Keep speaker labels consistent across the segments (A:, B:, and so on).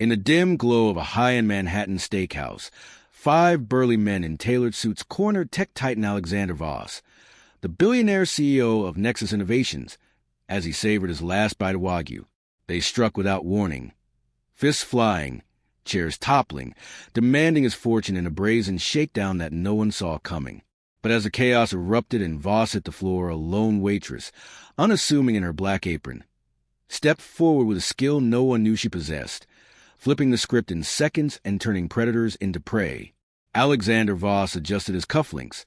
A: In the dim glow of a high-end Manhattan steakhouse, 5 burly men in tailored suits cornered tech titan Alexander Voss, the billionaire CEO of Nexus Innovations, as he savored his last bite of Wagyu. They struck without warning, fists flying, chairs toppling, demanding his fortune in a brazen shakedown that no one saw coming. But as the chaos erupted and Voss hit the floor, a lone waitress, unassuming in her black apron, stepped forward with a skill no one knew she possessed, flipping the script in seconds and turning predators into prey. Alexander Voss adjusted his cufflinks,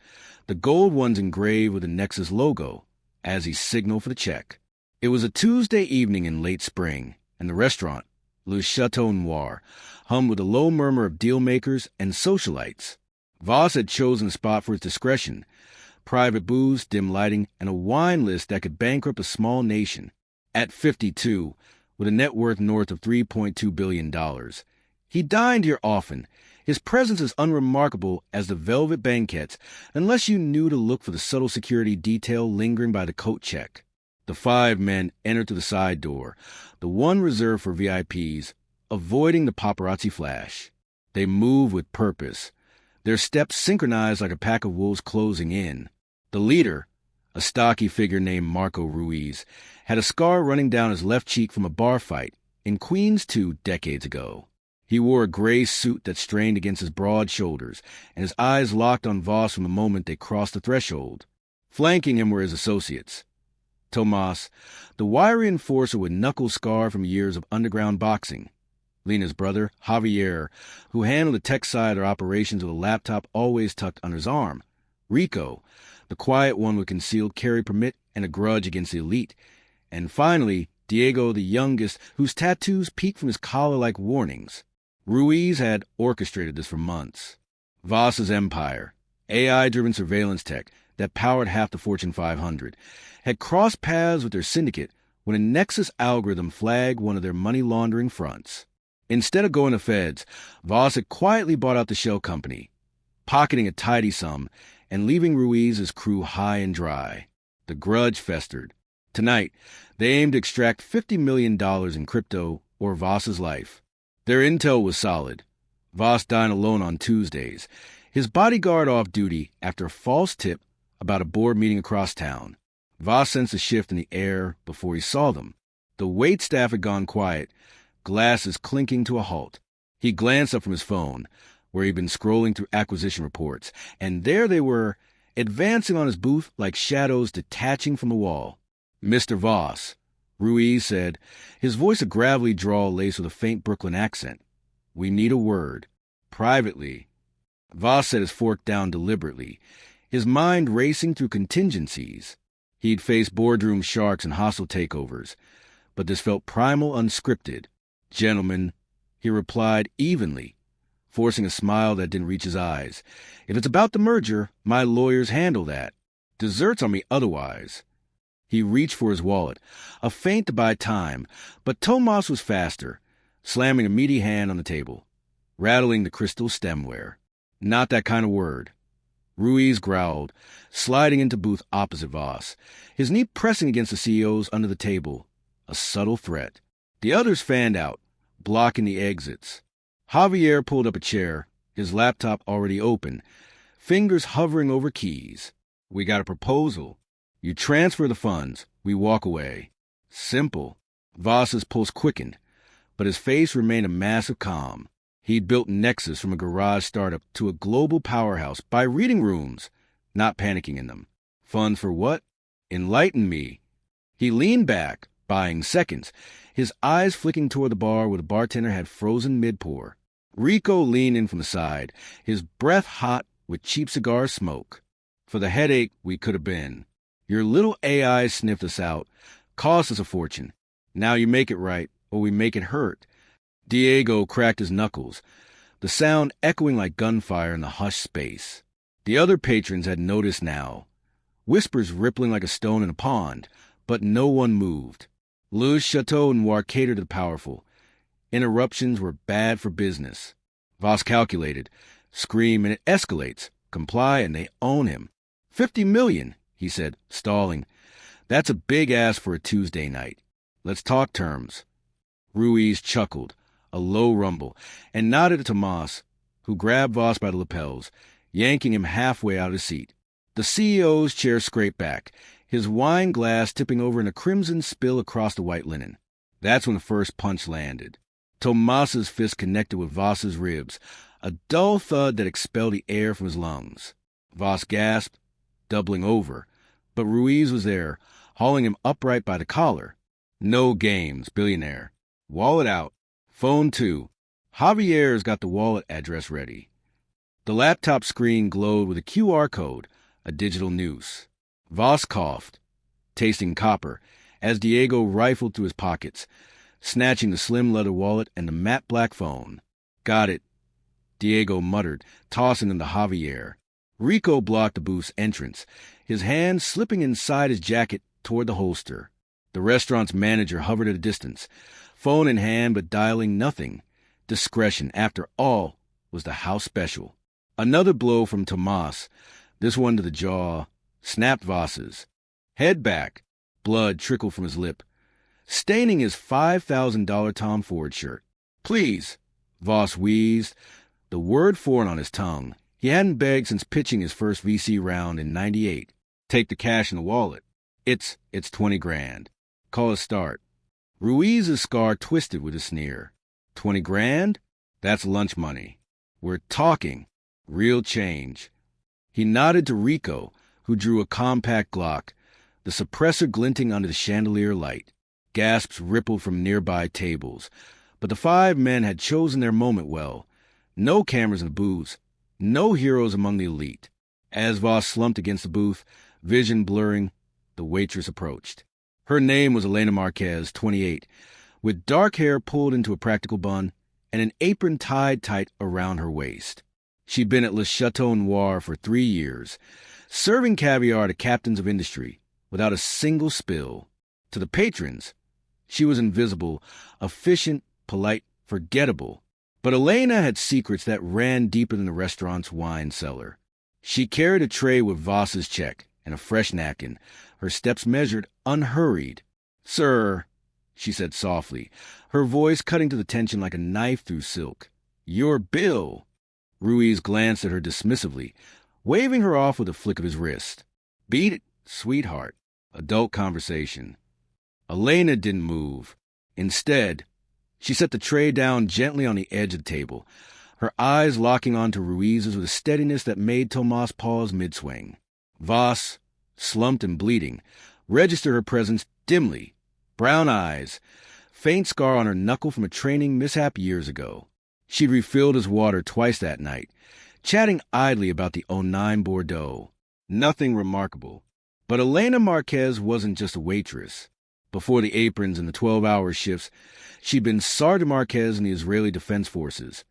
A: the gold ones engraved with the Nexus logo, as he signaled for the check. It was a Tuesday evening in late spring, and the restaurant, Le Chateau Noir, hummed with a low murmur of deal-makers and socialites. Voss had chosen a spot for his discretion: private booze, dim lighting, and a wine list that could bankrupt a small nation. At 52, with a net worth north of $3.2 billion, he dined here often. His presence as unremarkable as the velvet banquettes, unless you knew to look for the subtle security detail lingering by the coat check. The 5 men entered through the side door, the one reserved for VIPs, avoiding the paparazzi flash. They moved with purpose, their steps synchronized like a pack of wolves closing in. The leader, a stocky figure named Marco Ruiz, had a scar running down his left cheek from a bar fight in Queens 2 decades ago. He wore a gray suit that strained against his broad shoulders, and his eyes locked on Voss from the moment they crossed the threshold. Flanking him were his associates: Tomas, the wiry enforcer with knuckles scarred from years of underground boxing; Lena's brother, Javier, who handled the tech side of their operations with a laptop always tucked under his arm; Rico, the quiet one with concealed carry permit and a grudge against the elite; and finally, Diego, the youngest, whose tattoos peeked from his collar like warnings. Ruiz had orchestrated this for months. Voss's empire, AI-driven surveillance tech that powered half the Fortune 500, had crossed paths with their syndicate when a Nexus algorithm flagged one of their money-laundering fronts. Instead of going to feds, Voss had quietly bought out the shell company, pocketing a tidy sum and leaving Ruiz's crew high and dry. The grudge festered. Tonight, they aimed to extract $50 million in crypto or Voss's life. Their intel was solid. Voss dined alone on Tuesdays, his bodyguard off duty after a false tip about a board meeting across town. Voss sensed a shift in the air before he saw them. The wait staff had gone quiet, glasses clinking to a halt. He glanced up from his phone, where he'd been scrolling through acquisition reports, and there they were, advancing on his booth like shadows detaching from the wall. "Mr. Voss," Ruiz said, his voice a gravelly drawl laced with a faint Brooklyn accent. "We need a word. Privately." Voss set his fork down deliberately, his mind racing through contingencies. He'd faced boardroom sharks and hostile takeovers, but this felt primal, unscripted. "Gentlemen," he replied evenly, forcing a smile that didn't reach his eyes. "If it's about the merger, my lawyers handle that. Dessert's on me otherwise." He reached for his wallet, a feint to buy time, but Tomas was faster, slamming a meaty hand on the table, rattling the crystal stemware. "Not that kind of word," Ruiz growled, sliding into booth opposite Voss, his knee pressing against the CEO's under the table, a subtle threat. The others fanned out, blocking the exits. Javier pulled up a chair, his laptop already open, fingers hovering over keys. "We got a proposal. You transfer the funds, we walk away. Simple." Voss's pulse quickened, but his face remained a massive calm. He'd built Nexus from a garage startup to a global powerhouse by reading rooms, not panicking in them. "Funds for what? Enlighten me." He leaned back, buying seconds, his eyes flicking toward the bar where the bartender had frozen mid-pour. Rico leaned in from the side, his breath hot with cheap cigar smoke. "For the headache we could have been. Your little AI sniffed us out, cost us a fortune. Now you make it right, or we make it hurt." Diego cracked his knuckles, the sound echoing like gunfire in the hushed space. The other patrons had noticed now, whispers rippling like a stone in a pond, but no one moved. Le Chateau Noir catered to the powerful. Interruptions were bad for business. Voss calculated. Scream and it escalates. Comply and they own him. $50 million, he said, stalling. "That's a big ask for a Tuesday night. Let's talk terms." Ruiz chuckled, a low rumble, and nodded at Tomas, who grabbed Voss by the lapels, yanking him halfway out of his seat. The CEO's chair scraped back, his wine glass tipping over in a crimson spill across the white linen. That's when the first punch landed. Tomas's fist connected with Voss's ribs, a dull thud that expelled the air from his lungs. Voss gasped, doubling over, but Ruiz was there, hauling him upright by the collar. No games, Billionaire. Wallet out. Phone 2. Javier's got the wallet address ready. The laptop screen glowed with a QR code, a digital noose. Voss coughed, tasting copper, as Diego rifled through his pockets, snatching the slim leather wallet and the matte black phone. Got it, Diego muttered, tossing them to Javier. Rico blocked the booth's entrance, his hand slipping inside his jacket toward the holster. The restaurant's manager hovered at a distance, phone in hand but dialing nothing. Discretion, after all, was the house special. Another blow from Tomas, this one to the jaw, snapped Voss's. Head back. Blood trickled from his lip, staining his $5,000 Tom Ford shirt. Please, Voss wheezed, the word foreign on his tongue. He hadn't begged since pitching his first VC round in '98. Take the cash in the wallet. It's 20 grand. Call a start. Ruiz's scar twisted with a sneer. 20 grand? That's lunch money. We're talking. Real change. He nodded to Rico, who drew a compact Glock, the suppressor glinting under the chandelier light. Gasps rippled from nearby tables, but the 5 men had chosen their moment well. No cameras in the booths, no heroes among the elite. As Voss slumped against the booth, vision blurring, the waitress approached. Her name was Elena Marquez, 28, with dark hair pulled into a practical bun and an apron tied tight around her waist. She'd been at Le Chateau Noir for 3 years, serving caviar to captains of industry without a single spill. To the patrons, she was invisible, efficient, polite, forgettable. But Elena had secrets that ran deeper than the restaurant's wine cellar. She carried a tray with Voss's check and a fresh napkin, her steps measured, unhurried. "Sir," she said softly, her voice cutting to the tension like a knife through silk. "Your bill." Ruiz glanced at her dismissively, waving her off with a flick of his wrist. "Beat it, sweetheart." Adult conversation. Elena didn't move. Instead, she set the tray down gently on the edge of the table, her eyes locking onto Ruiz's with a steadiness that made Tomas pause mid-swing. Voss, slumped and bleeding, registered her presence dimly. Brown eyes, faint scar on her knuckle from a training mishap years ago. She'd refilled his water twice that night, chatting idly about the '09 Bordeaux. Nothing remarkable. But Elena Marquez wasn't just a waitress. Before the aprons and the 12-hour shifts, she'd been Sergeant Marquez in the Israeli Defense Forces,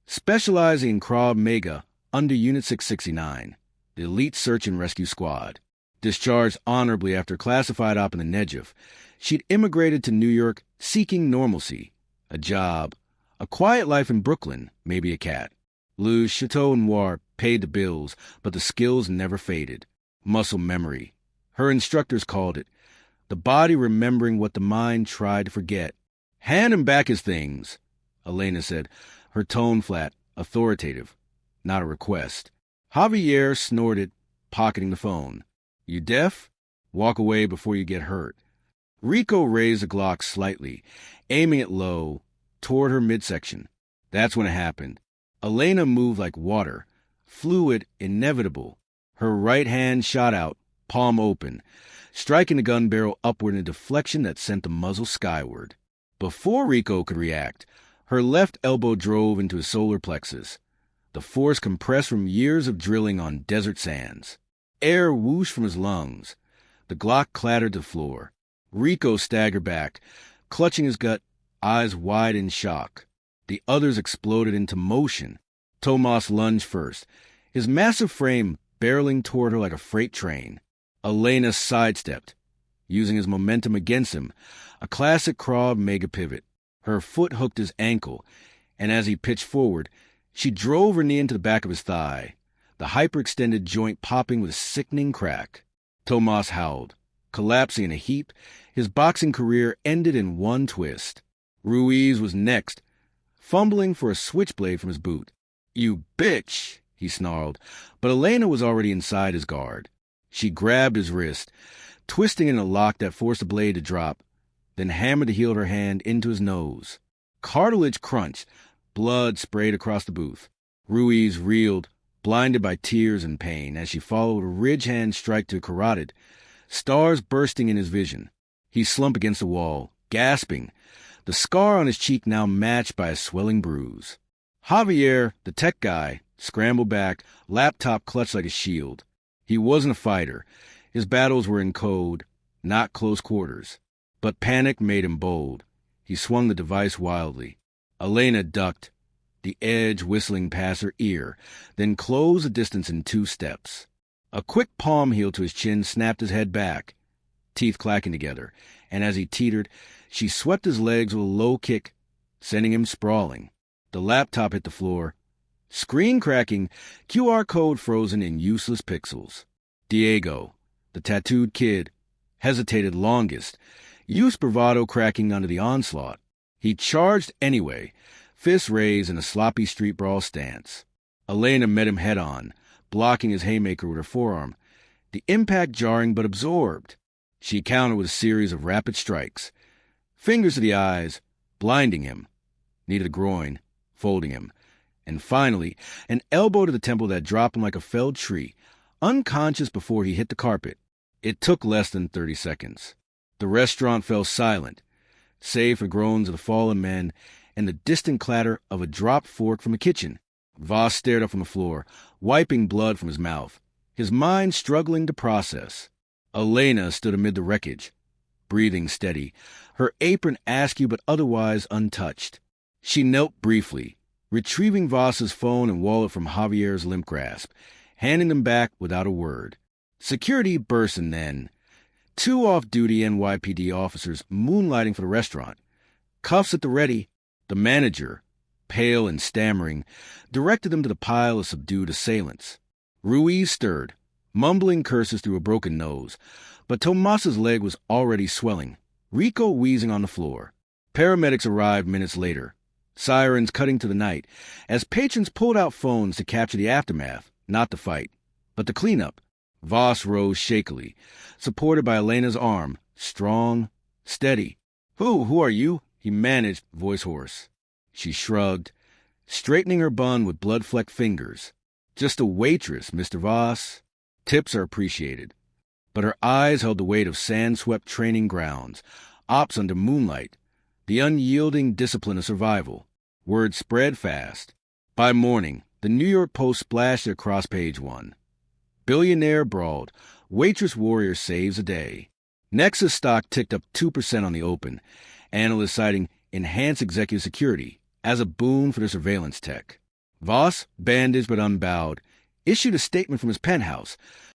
A: specializing in Krav Maga under Unit 669, the elite search and rescue squad. Discharged honorably after classified op in the Negev, she'd immigrated to New York seeking normalcy, a job, a quiet life in Brooklyn, maybe a cat. Le Chateau Noir paid the bills, but the skills never faded. Muscle memory. Her instructors called it. The body remembering what the mind tried to forget. "Hand him back his things," Elena said, her tone flat, authoritative, not a request. Javier snorted, pocketing the phone. "You deaf? Walk away before you get hurt." Rico raised the Glock slightly, aiming it low, toward her midsection. That's when it happened. Elena moved like water, fluid, inevitable. Her right hand shot out, palm open, striking the gun barrel upward in a deflection that sent the muzzle skyward. Before Rico could react, her left elbow drove into his solar plexus, the force compressed from years of drilling on desert sands. Air whooshed from his lungs. The Glock clattered to the floor. Rico staggered back, clutching his gut, eyes wide in shock. The others exploded into motion. Tomas lunged first, his massive frame barreling toward her like a freight train. Elena sidestepped, using his momentum against him, a classic Krav Maga pivot. Her foot hooked his ankle, and as he pitched forward, she drove her knee into the back of his thigh, the hyperextended joint popping with a sickening crack. Tomas howled, collapsing in a heap, his boxing career ended in one twist. Ruiz was next, fumbling for a switchblade from his boot. "You bitch!" he snarled, but Elena was already inside his guard. She grabbed his wrist, twisting in a lock that forced the blade to drop, then hammered the heel of her hand into his nose. Cartilage crunched, blood sprayed across the booth. Ruiz reeled, blinded by tears and pain, as she followed a ridge hand strike to a carotid, stars bursting in his vision. He slumped against the wall, gasping, the scar on his cheek now matched by a swelling bruise. Javier, the tech guy, scrambled back, laptop clutched like a shield. He wasn't a fighter. His battles were in code, not close quarters. But panic made him bold. He swung the device wildly. Elena ducked, the edge whistling past her ear, then closed the distance in 2 steps. A quick palm heel to his chin snapped his head back, teeth clacking together, and as he teetered, she swept his legs with a low kick, sending him sprawling. The laptop hit the floor. Screen cracking, QR code frozen in useless pixels. Diego, the tattooed kid, hesitated longest, used bravado cracking under the onslaught. He charged anyway, fists raised in a sloppy street brawl stance. Elena met him head-on, blocking his haymaker with her forearm, the impact jarring but absorbed. She countered with a series of rapid strikes. Fingers to the eyes, blinding him. Knee to the groin, folding him. And finally, an elbow to the temple that dropped him like a felled tree, unconscious before he hit the carpet. It took less than 30 seconds. The restaurant fell silent, save for groans of the fallen men and the distant clatter of a dropped fork from the kitchen. Voss stared up from the floor, wiping blood from his mouth, his mind struggling to process. Elena stood amid the wreckage, breathing steady, her apron askew but otherwise untouched. She knelt briefly, retrieving Voss's phone and wallet from Javier's limp grasp, handing them back without a word. Security burst and then 2 off-duty NYPD officers moonlighting for the restaurant. Cuffs at the ready, the manager, pale and stammering, directed them to the pile of subdued assailants. Ruiz stirred, mumbling curses through a broken nose, but Tomas's leg was already swelling, Rico wheezing on the floor. Paramedics arrived minutes later, sirens cutting to the night, as patrons pulled out phones to capture the aftermath, not the fight, but the cleanup. Voss rose shakily, supported by Elena's arm, strong, steady. Who are you?" he managed, voice hoarse. She shrugged, straightening her bun with blood-flecked fingers. "Just a waitress, Mr. Voss. Tips are appreciated." But her eyes held the weight of sand-swept training grounds, ops under moonlight, the unyielding discipline of survival. Word spread fast. By morning, the New York Post splashed it across page 1. Billionaire brawled. Waitress warrior saves a day. Nexus stock ticked up 2% on the open, analysts citing enhanced executive security as a boon for the surveillance tech. Voss, bandaged but unbowed, issued a statement from his penthouse,